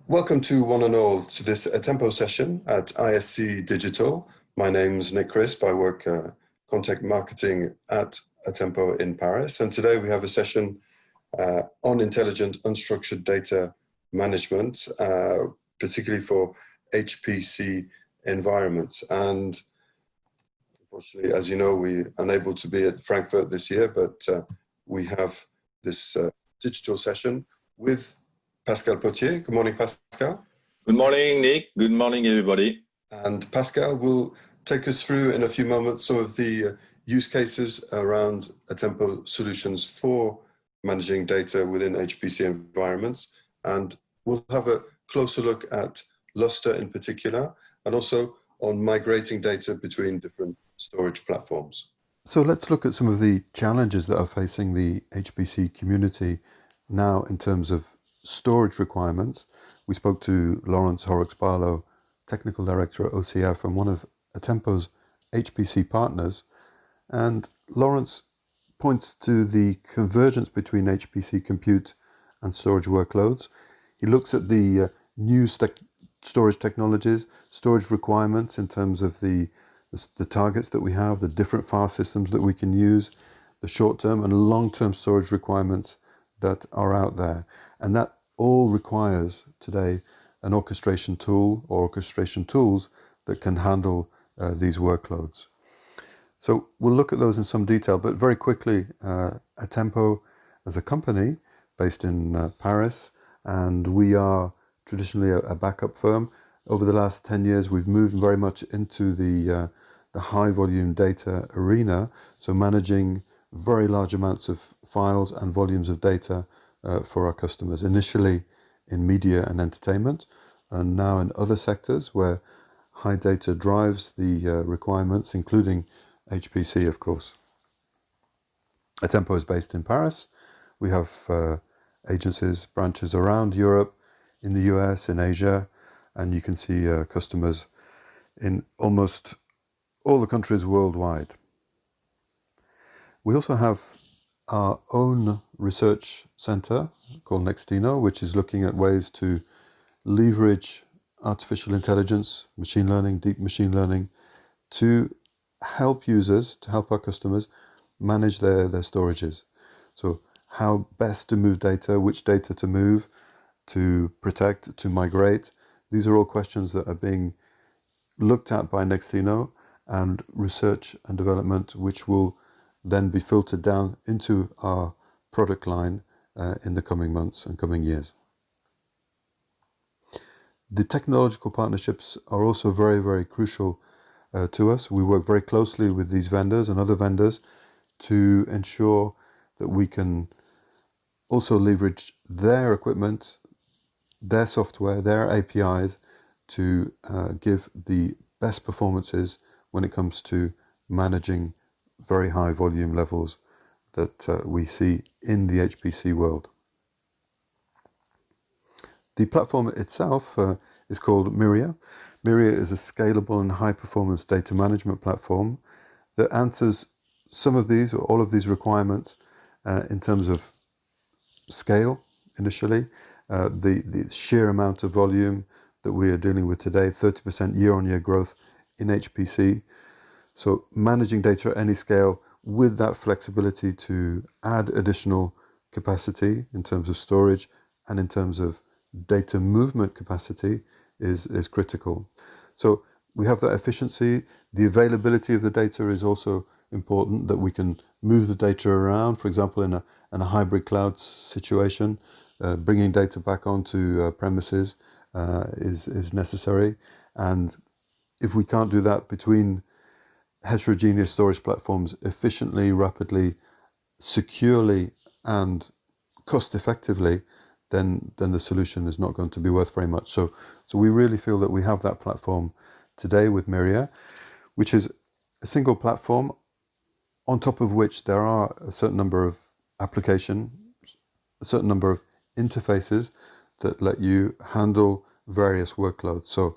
Welcome to one and all to this Atempo session at ISC Digital. My name's Nick Crisp. I work content marketing at Atempo in Paris. And today we have a session on intelligent unstructured data management, particularly for HPC environments. And unfortunately, as you know, we're unable to be at Frankfurt this year, but we have this digital session with Pascal Potier. Good morning, Pascal. Good morning, Nick. Good morning, everybody. And Pascal will take us through in a few moments some of the use cases around Atempo solutions for managing data within HPC environments. And we'll have a closer look at Lustre in particular, and also on migrating data between different storage platforms. So let's look at some of the challenges that are facing the HPC community now in terms of storage requirements. We spoke to Lawrence Horrocks-Barlow, Technical Director at OCF and one of Atempo's HPC partners. And Lawrence points to the convergence between HPC compute and storage workloads. He looks at the new storage technologies, storage requirements in terms of the targets that we have, the different file systems that we can use, the short-term and long-term storage requirements that are out there. And that all requires today an orchestration tool or orchestration tools that can handle these workloads. So we'll look at those in some detail, but very quickly, Atempo as a company based in Paris, and we are traditionally a backup firm. Over the last 10 years, we've moved very much into the high volume data arena, so managing very large amounts of files and volumes of data for our customers, initially in media and entertainment, and now in other sectors where high data drives the requirements, including HPC, of course. Atempo is based in Paris. We have agencies, branches around Europe, in the US, in Asia, and you can see customers in almost all the countries worldwide. We also have our own research center called Nextino, which is looking at ways to leverage artificial intelligence, machine learning, deep machine learning, to help users, to help our customers manage their storages. So how best to move data, which data to move, to protect, to migrate. These are all questions that are being looked at by Nextino and research and development, which will then be filtered down into our product line in the coming months and coming years. The technological partnerships are also very, very crucial to us. We work very closely with these vendors and other vendors to ensure that we can also leverage their equipment, their software, their APIs to give the best performances when it comes to managing very high volume levels that we see in the HPC world. The platform itself is called Miria. Miria is a scalable and high performance data management platform that answers some of these or all of these requirements in terms of scale initially, the sheer amount of volume that we are dealing with today, 30% year-on-year growth in HPC. So managing data at any scale with that flexibility to add additional capacity in terms of storage and in terms of data movement capacity is critical. So we have that efficiency. The availability of the data is also important, that we can move the data around, for example, in a hybrid cloud situation. Bringing data back onto premises is necessary. And if we can't do that between heterogeneous storage platforms efficiently, rapidly, securely, and cost effectively, then the solution is not going to be worth very much. So we really feel that we have that platform today with Miria, which is a single platform on top of which there are a certain number of applications, a certain number of interfaces that let you handle various workloads. So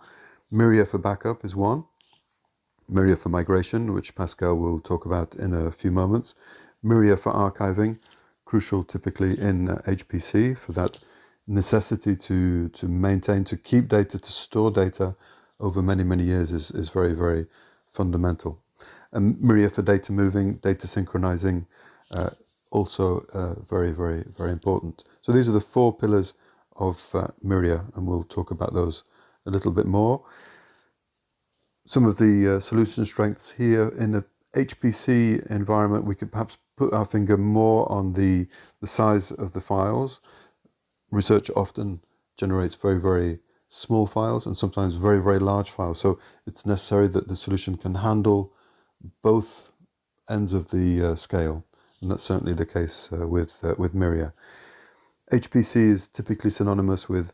Miria for backup is one, Miria for migration, which Pascal will talk about in a few moments, Miria for archiving, crucial typically in HPC for that necessity to maintain, to keep data, to store data over many, many years is very, very fundamental. And Miria for data moving, data synchronizing, also very, very, very important. So these are the 4 pillars of Miria, and we'll talk about those a little bit more. Some of the solution strengths here in a HPC environment, we could perhaps put our finger more on the size of the files. Research often generates very, very small files and sometimes very, very large files. So it's necessary that the solution can handle both ends of the scale. And that's certainly the case with Miria. HPC is typically synonymous with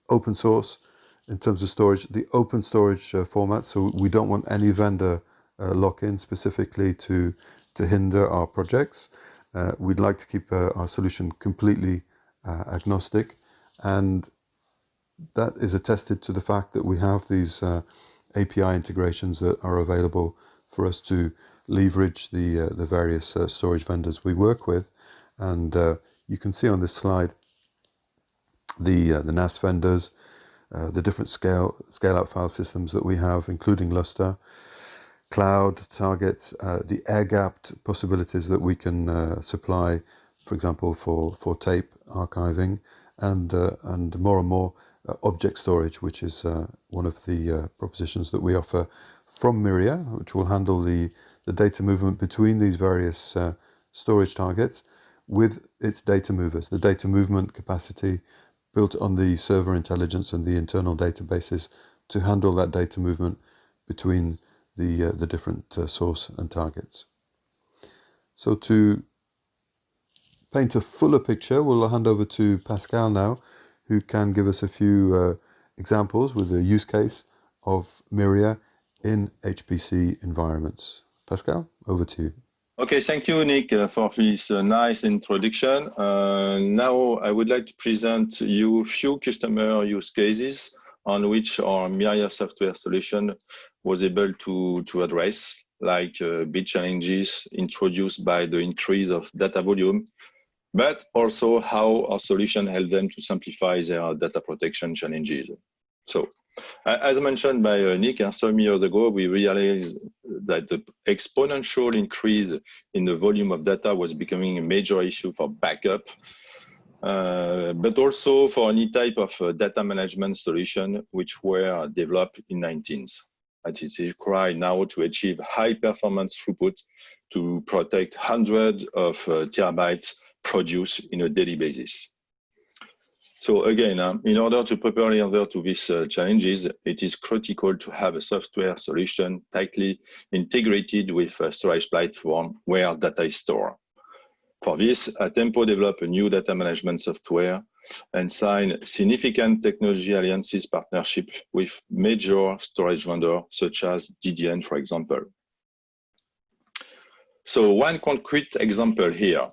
open source in terms of storage, the open storage format. So we don't want any vendor lock-in specifically to hinder our projects. We'd like to keep our solution completely agnostic, and that is attested to the fact that we have these API integrations that are available for us to leverage the various storage vendors we work with. And you can see on this slide the NAS vendors, the different scale-out file systems that we have, including Lustre, cloud targets, the air-gapped possibilities that we can supply, for example, for tape archiving, and more object storage, which is one of the propositions that we offer from Miria, which will handle the data movement between these various storage targets with its data movers, the data movement capacity built on the server intelligence and the internal databases to handle that data movement between the different source and targets. So to paint a fuller picture, we'll hand over to Pascal now, who can give us a few examples with a use case of Miria in HPC environments. Pascal, over to you. Okay, thank you, Nick, for this nice introduction. Now I would like to present you a few customer use cases on which our Miria software solution was able to address, like big challenges introduced by the increase of data volume, but also how our solution helped them to simplify their data protection challenges. So, as mentioned by Nick, some years ago, we realized that the exponential increase in the volume of data was becoming a major issue for backup, but also for any type of data management solution which were developed in 19th. It is required now to achieve high performance throughput to protect hundreds of terabytes produced in a daily basis. So again, in order to properly answer to these challenges, it is critical to have a software solution tightly integrated with a storage platform where data is stored. For this, Atempo developed a new data management software and signed significant technology alliances partnership with major storage vendors such as DDN, for example. So one concrete example here.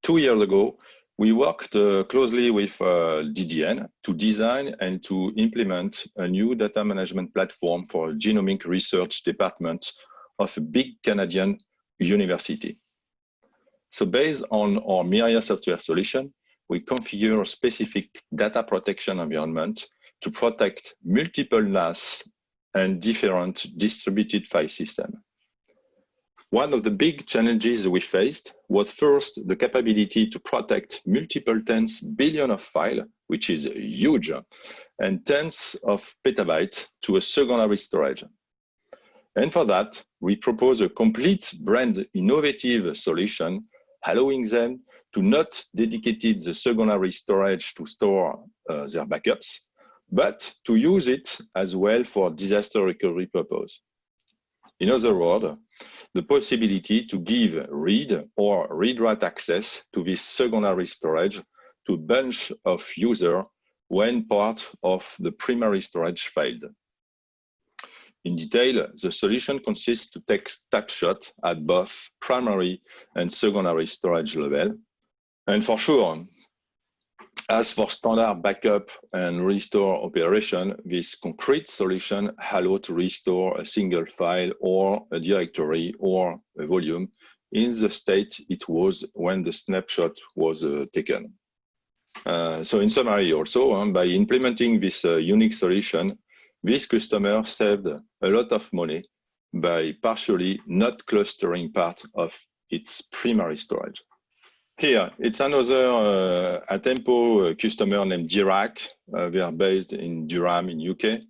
2 years ago, we worked closely with DDN to design and to implement a new data management platform for genomic research department of a big Canadian university. So based on our Miria software solution, we configure a specific data protection environment to protect multiple NAS and different distributed file systems. One of the big challenges we faced was first the capability to protect multiple tens billion of files, which is huge, and tens of petabytes to a secondary storage. And for that, we propose a complete brand innovative solution, allowing them to not dedicate the secondary storage to store their backups, but to use it as well for disaster recovery purpose. In other words, the possibility to give read or read-write access to this secondary storage to a bunch of users when part of the primary storage failed. In detail, the solution consists to take snapshots at both primary and secondary storage level. And for sure, as for standard backup and restore operation, this concrete solution allows to restore a single file or a directory or a volume in the state it was when the snapshot was taken. So in summary also, by implementing this unique solution, this customer saved a lot of money by partially not clustering part of its primary storage. Here, it's another Atempo customer named Dirac. They are based in Durham in UK.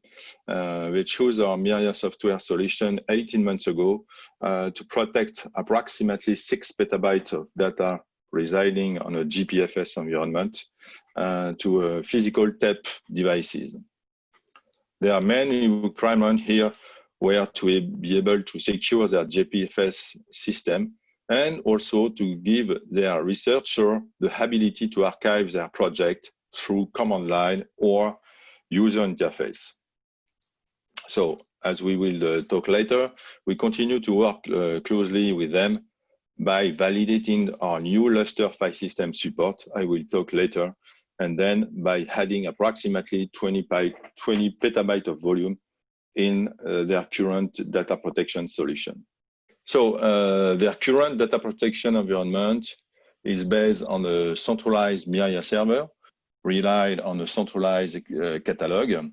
They chose our Miria software solution 18 months ago to protect approximately 6 petabytes of data residing on a GPFS environment to physical tape devices. There are many requirements here where to be able to secure their GPFS system and also to give their researcher the ability to archive their project through command line or user interface. So, as we will talk later, we continue to work closely with them by validating our new Lustre file system support, I will talk later, and then by adding approximately 20 petabytes of volume in their current data protection solution. So their current data protection environment is based on a centralized Miria server, relied on a centralized catalog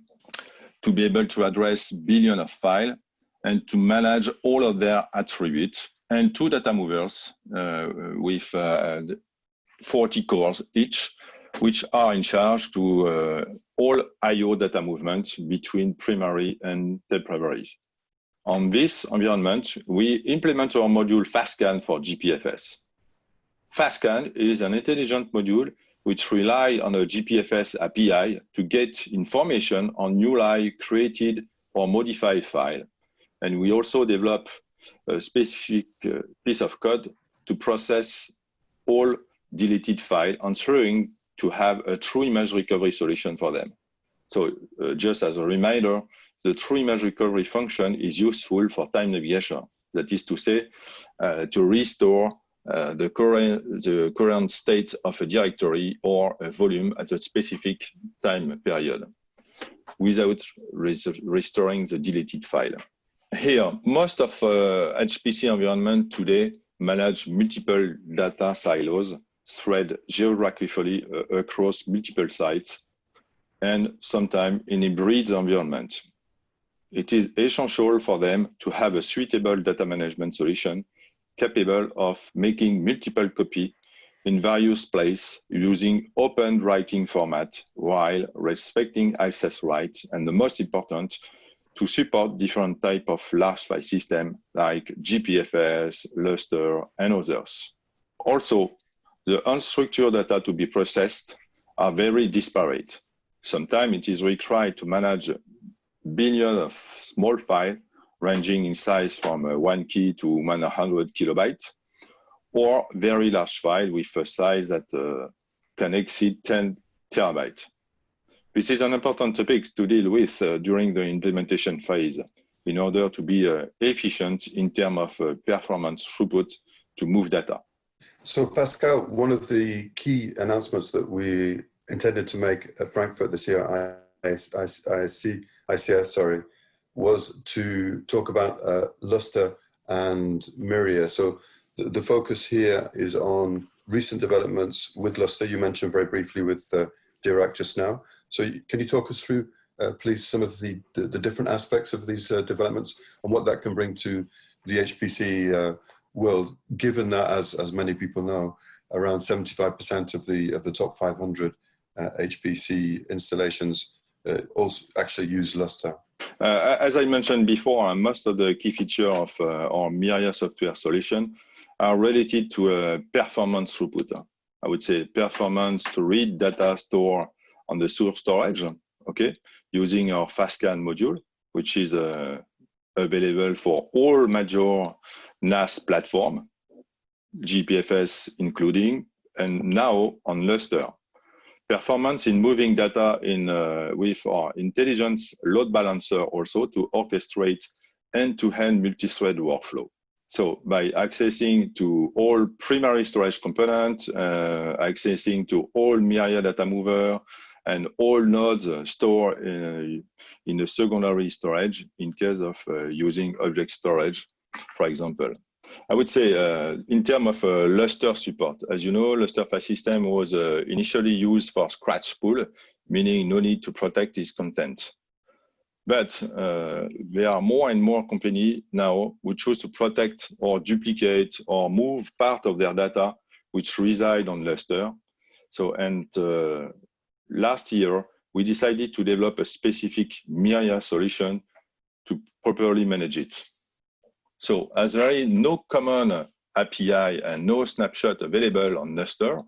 to be able to address billions of files and to manage all of their attributes, and 2 data movers with 40 cores each, which are in charge to all I/O data movement between primary and tape libraries. On this environment, we implement our module FastScan for GPFS. FastScan is an intelligent module which relies on a GPFS API to get information on newly created or modified file. And we also develop a specific piece of code to process all deleted files, ensuring to have a true image recovery solution for them. So just as a reminder, the true image recovery function is useful for time navigation. That is to say, to restore the current state of a directory or a volume at a specific time period without restoring the deleted file. Here, most of HPC environment today manage multiple data silos spread geographically across multiple sites and sometimes in a hybrid environment. It is essential for them to have a suitable data management solution capable of making multiple copies in various places using open writing format while respecting access rights, and the most important, to support different types of large file systems like GPFS, Lustre, and others. Also, the unstructured data to be processed are very disparate. Sometimes it is required to manage billions of small files ranging in size from 1 key to 100 kilobytes, or very large files with a size that can exceed 10 terabytes. This is an important topic to deal with during the implementation phase in order to be efficient in terms of performance throughput to move data. So Pascal, one of the key announcements that we intended to make at Frankfurt this year, ICS, was to talk about Lustre and Miria. So the focus here is on recent developments with Lustre. You mentioned very briefly with Dirac just now. So can you talk us through, please, some of the different aspects of these developments and what that can bring to the HPC world, given that, as many people know, around 75% of the top 500 HPC installations also actually use Lustre? As I mentioned before, most of the key features of our Miria software solution are related to performance throughput. I would say performance to read data stored on the source storage, okay, using our FastScan module, which is available for all major NAS platform, GPFS including, and now on Lustre. Performance in moving data in with our intelligence load balancer also to orchestrate end-to-end multi-thread workflow. So by accessing to all primary storage components, accessing to all Miria data mover, and all nodes stored in a secondary storage in case of using object storage, for example. I would say in terms of Lustre support, as you know, Lustre file system was initially used for scratch spool, meaning no need to protect its content. But there are more and more companies now who choose to protect or duplicate or move part of their data which reside on Lustre. So, and last year, we decided to develop a specific Miria solution to properly manage it. So as there is no common API and no snapshot available on Lustre,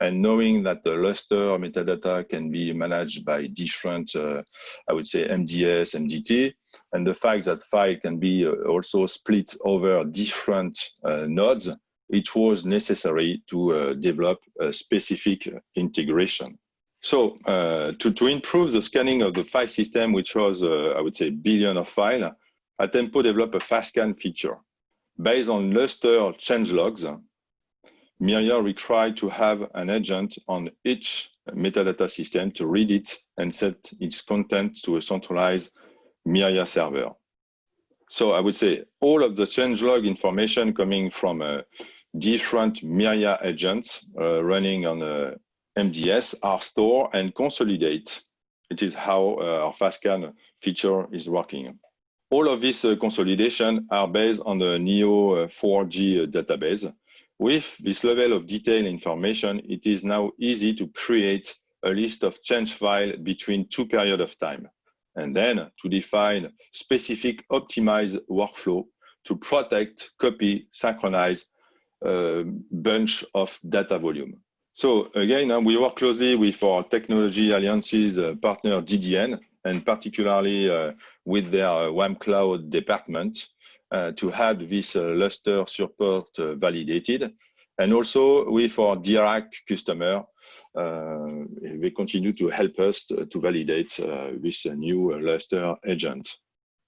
and knowing that the Lustre metadata can be managed by different, I would say, MDS, MDT, and the fact that file can be also split over different nodes, it was necessary to develop a specific integration. So to improve the scanning of the file system, which was, I would say, billion of files, Atempo developed a fast scan feature. Based on Lustre change logs, Miria required to have an agent on each metadata system to read it and set its content to a centralized Miria server. So I would say all of the changelog information coming from different Miria agents running on MDS are stored and consolidated. It is how our FastScan feature is working. All of these consolidation are based on the Neo 4G database. With this level of detailed information, it is now easy to create a list of change files between two periods of time, and then to define specific optimized workflow to protect, copy, synchronize a bunch of data volume. So again, we work closely with our technology alliances partner DDN, and particularly with their WAM Cloud department to have this Lustre support validated. And also with our DRAC customer, they continue to help us to validate this new Lustre agent.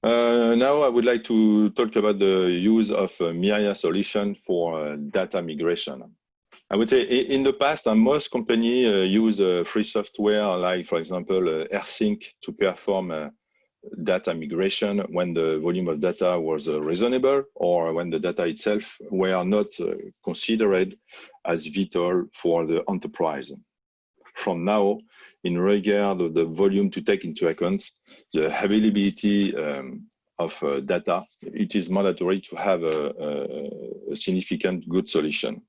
Now I would like to talk about the use of Miria solution for data migration. I would say in the past, most companies use free software like, for example, AirSync to perform data migration when the volume of data was reasonable or when the data itself were not considered as vital for the enterprise. From now, in regard of the volume to take into account, the availability of data, it is mandatory to have a significant good solution.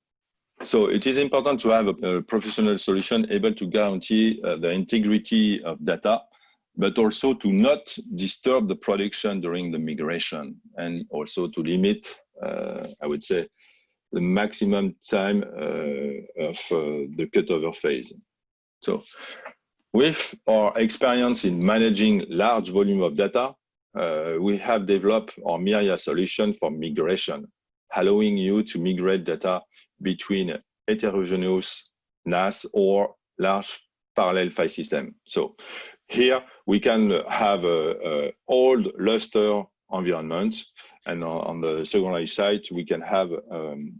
So it is important to have a professional solution able to guarantee the integrity of data, but also to not disturb the production during the migration, and also to limit, I would say, the maximum time of the cutover phase. So with our experience in managing large volume of data, we have developed our Miria solution for migration, allowing you to migrate data between heterogeneous NAS or large parallel file system. So here we can have a old Lustre environment, and on the secondary side we can have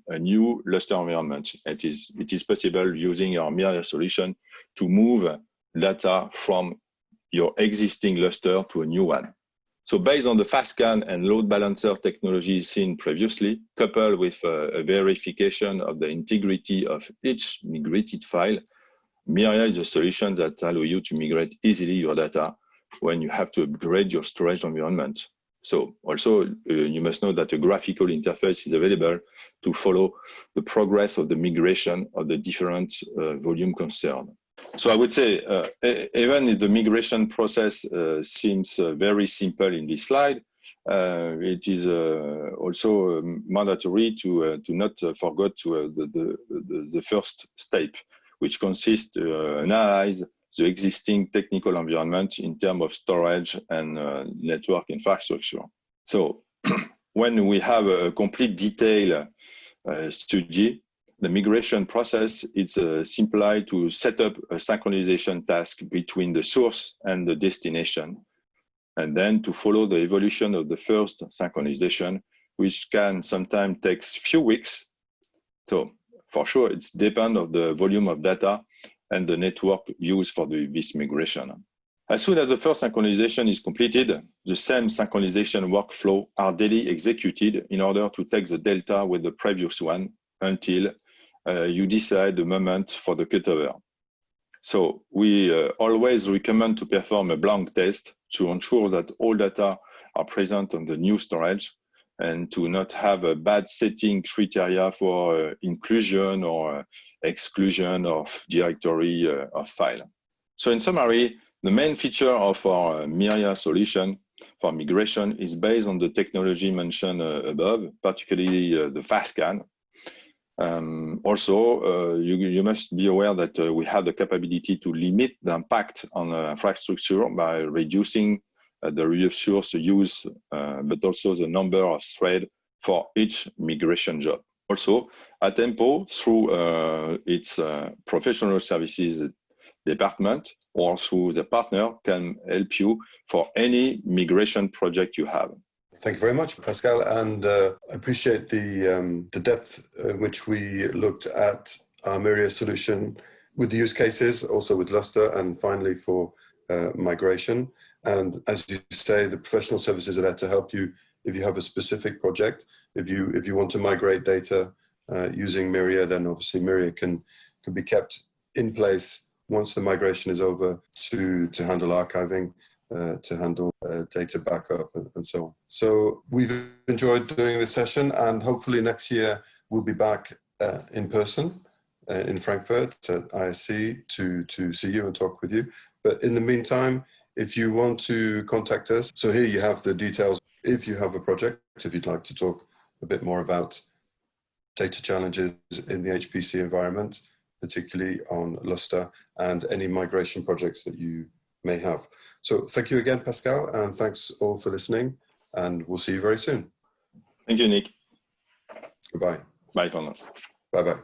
a new Lustre environment. It is possible using our Miria solution to move data from your existing Lustre to a new one. So based on the FastScan and load balancer technology seen previously, coupled with a verification of the integrity of each migrated file, Miria is a solution that allows you to migrate easily your data when you have to upgrade your storage environment. So also, you must know that a graphical interface is available to follow the progress of the migration of the different volume concerned. So I would say, even if the migration process seems very simple in this slide, it is also mandatory to not forget the first step, which consists to analyze the existing technical environment in terms of storage and network infrastructure. So when we have a complete detail study, the migration process is simply to set up a synchronization task between the source and the destination, and then to follow the evolution of the first synchronization, which can sometimes take few weeks. So for sure, it's depend on the volume of data and the network used for this migration. As soon as the first synchronization is completed, the same synchronization workflow are daily executed in order to take the delta with the previous one until you decide the moment for the cutover. So we always recommend to perform a blank test to ensure that all data are present on the new storage and to not have a bad setting criteria for inclusion or exclusion of directory of file. So in summary, the main feature of our Miria solution for migration is based on the technology mentioned above, particularly the fast scan. Also, you must be aware that we have the capability to limit the impact on the infrastructure by reducing the resource use, but also the number of threads for each migration job. Also, Atempo, through its professional services department or through the partner, can help you for any migration project you have. Thank you very much, Pascal, and I appreciate the depth in which we looked at our Miria solution with the use cases, also with Lustre, and finally for migration. And as you say, the professional services are there to help you if you have a specific project. If you want to migrate data using Miria, then obviously Miria can be kept in place once the migration is over to handle archiving, to handle data backup and so on. So we've enjoyed doing this session, and hopefully next year we'll be back in person in Frankfurt at ISC to see you and talk with you. But in the meantime, if you want to contact us, so here you have the details. If you have a project, if you'd like to talk a bit more about data challenges in the HPC environment, particularly on Lustre, and any migration projects that you may have. So thank you again, Pascal, and thanks all for listening, and we'll see you very soon. Thank you, Nick. Goodbye. Bye for now. Bye-bye.